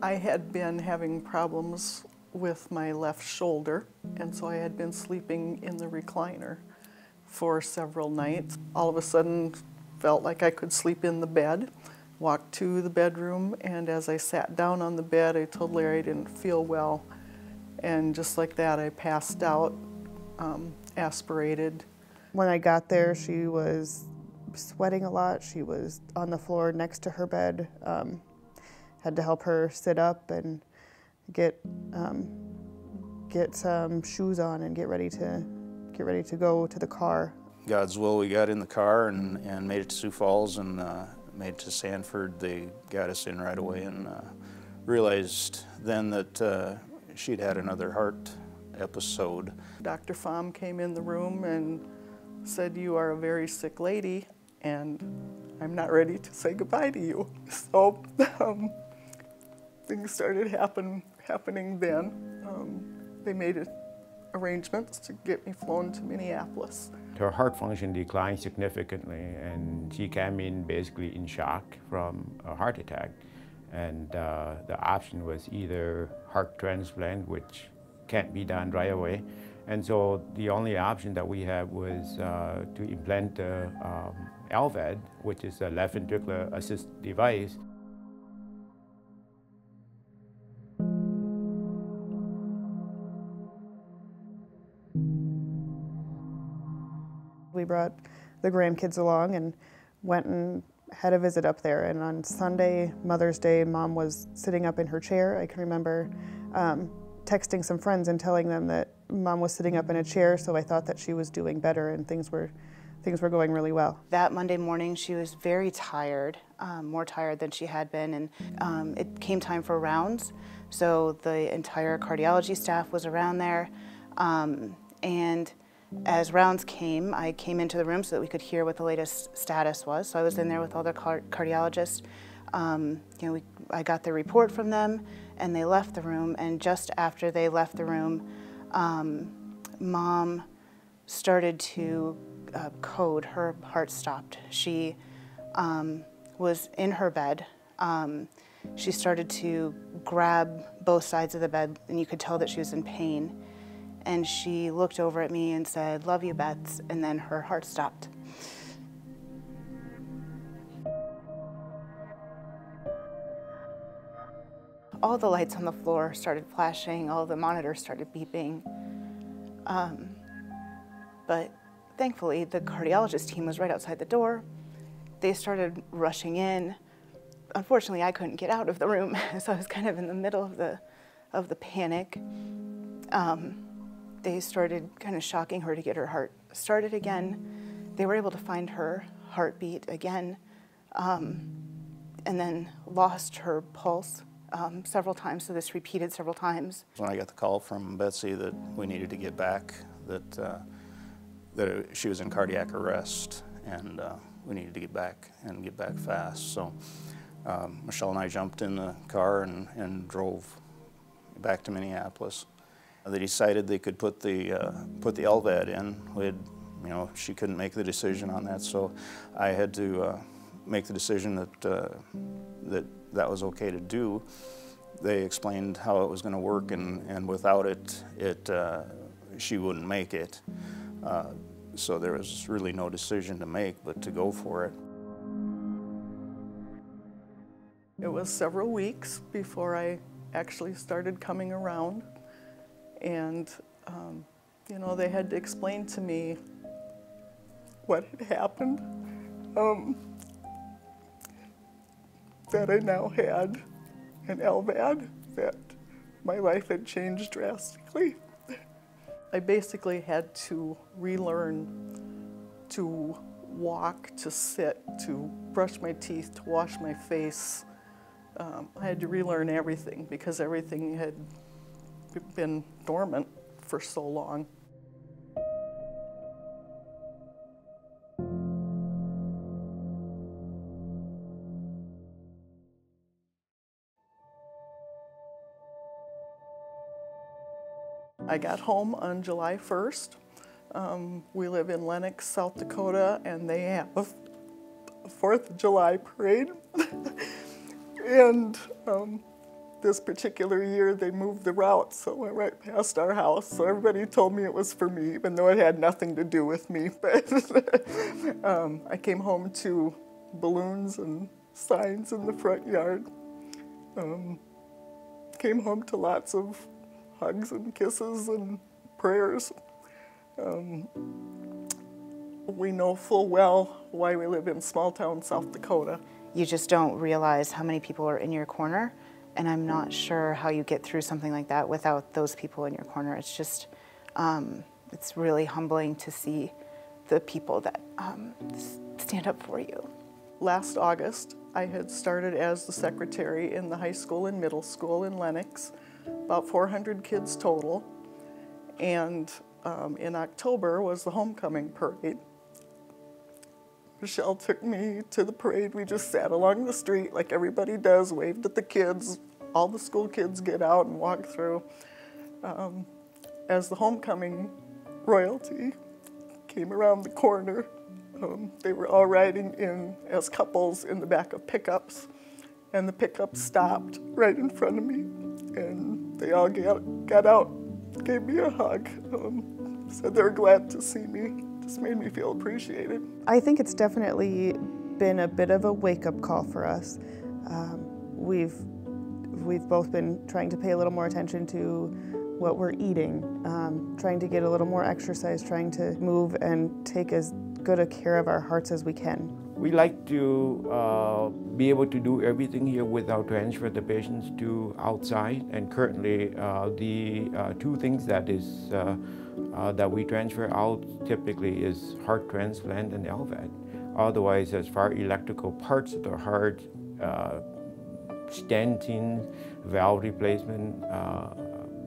I had been having problems with my left shoulder, and so I had been sleeping in the recliner for several nights. All of a sudden, felt like I could sleep in the bed, walked to the bedroom, and as I sat down on the bed, I told Larry I didn't feel well. And just like that, I passed out, aspirated. When I got there, she was sweating a lot. She was on the floor next to her bed. Had to help her sit up and get some shoes on and get ready to go to the car. God's will, we got in the car and made it to Sioux Falls and made it to Sanford. They got us in right away and realized then that she'd had another heart episode. Dr. Pham came in the room and said, "You are a very sick lady, and I'm not ready to say goodbye to you." So things started happening then. They made arrangements to get me flown to Minneapolis. Her heart function declined significantly, and she came in basically in shock from a heart attack. And the option was either heart transplant, which can't be done right away. And so the only option that we had was to implant the LVAD, which is a left ventricular assist device. We brought the grandkids along and went and had a visit up there. And on Sunday, Mother's Day, Mom was sitting up in her chair. I can remember texting some friends and telling them that Mom was sitting up in a chair, so I thought that she was doing better and things were going really well. That Monday morning, she was very tired, more tired than she had been, and it came time for rounds. So the entire cardiology staff was around there, and as rounds came, I came into the room so that we could hear what the latest status was. So I was in there with all the cardiologists. I got the report from them, and they left the room. And just after they left the room, Mom started to code. Her heart stopped. She was in her bed. She started to grab both sides of the bed, and you could tell that she was in pain. And she looked over at me and said, "Love you, Bets," and then her heart stopped. All the lights on the floor started flashing, all the monitors started beeping. But thankfully, the cardiologist team was right outside the door. They started rushing in. Unfortunately, I couldn't get out of the room, so I was kind of in the middle of the panic. They started kind of shocking her to get her heart started again. They were able to find her heartbeat again, and then lost her pulse several times, so this repeated several times. When I got the call from Betsy that we needed to get back, that she was in cardiac arrest, and we needed to get back and get back fast. So Michelle and I jumped in the car and drove back to Minneapolis. They decided they could put the LVAD in. She couldn't make the decision on that, so I had to make the decision that was okay to do. They explained how it was going to work, and without it, she wouldn't make it. So there was really no decision to make but to go for it. It was several weeks before I actually started coming around. And, they had to explain to me what had happened, that I now had an LVAD, that my life had changed drastically. I basically had to relearn to walk, to sit, to brush my teeth, to wash my face. I had to relearn everything because everything had been dormant for so long. I got home on July 1st. We live in Lenox, South Dakota, and they have a 4th of July parade. And this particular year they moved the route, so it went right past our house. So everybody told me it was for me, even though it had nothing to do with me. But I came home to balloons and signs in the front yard. Came home to lots of hugs and kisses and prayers. We know full well why we live in small town South Dakota. You just don't realize how many people are in your corner, and I'm not sure how you get through something like that without those people in your corner. It's just, it's really humbling to see the people that stand up for you. Last August, I had started as the secretary in the high school and middle school in Lenox, about 400 kids total, and in October was the homecoming parade. Michelle took me to the parade. We just sat along the street like everybody does, waved at the kids. All the school kids get out and walk through. As the homecoming royalty came around the corner, they were all riding in as couples in the back of pickups, and the pickup stopped right in front of me, and they all got out, gave me a hug, said they were glad to see me. Just made me feel appreciated. I think it's definitely been a bit of a wake-up call for us. We've both been trying to pay a little more attention to what we're eating, trying to get a little more exercise, trying to move and take as good a care of our hearts as we can. We like to be able to do everything here without transfer the patients to outside, and currently the two things that we transfer out typically is heart transplant and LVAD. Otherwise, as far as electrical parts of the heart, stenting, valve replacement,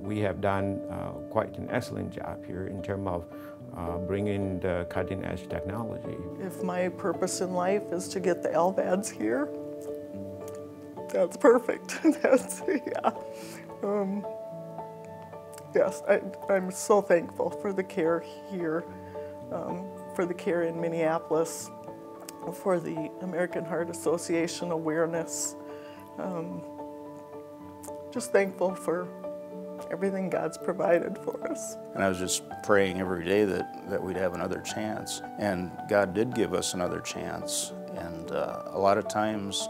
we have done quite an excellent job here in terms of bringing the cutting-edge technology. If my purpose in life is to get the LVADs here, that's perfect. That's, yeah. Yes, I'm so thankful for the care here, for the care in Minneapolis, for the American Heart Association awareness. Just thankful for everything God's provided for us. And I was just praying every day that we'd have another chance. And God did give us another chance. And a lot of times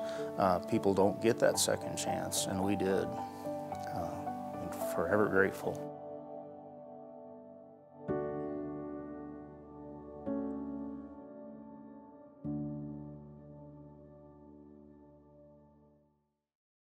people don't get that second chance, and we did. I'm forever grateful.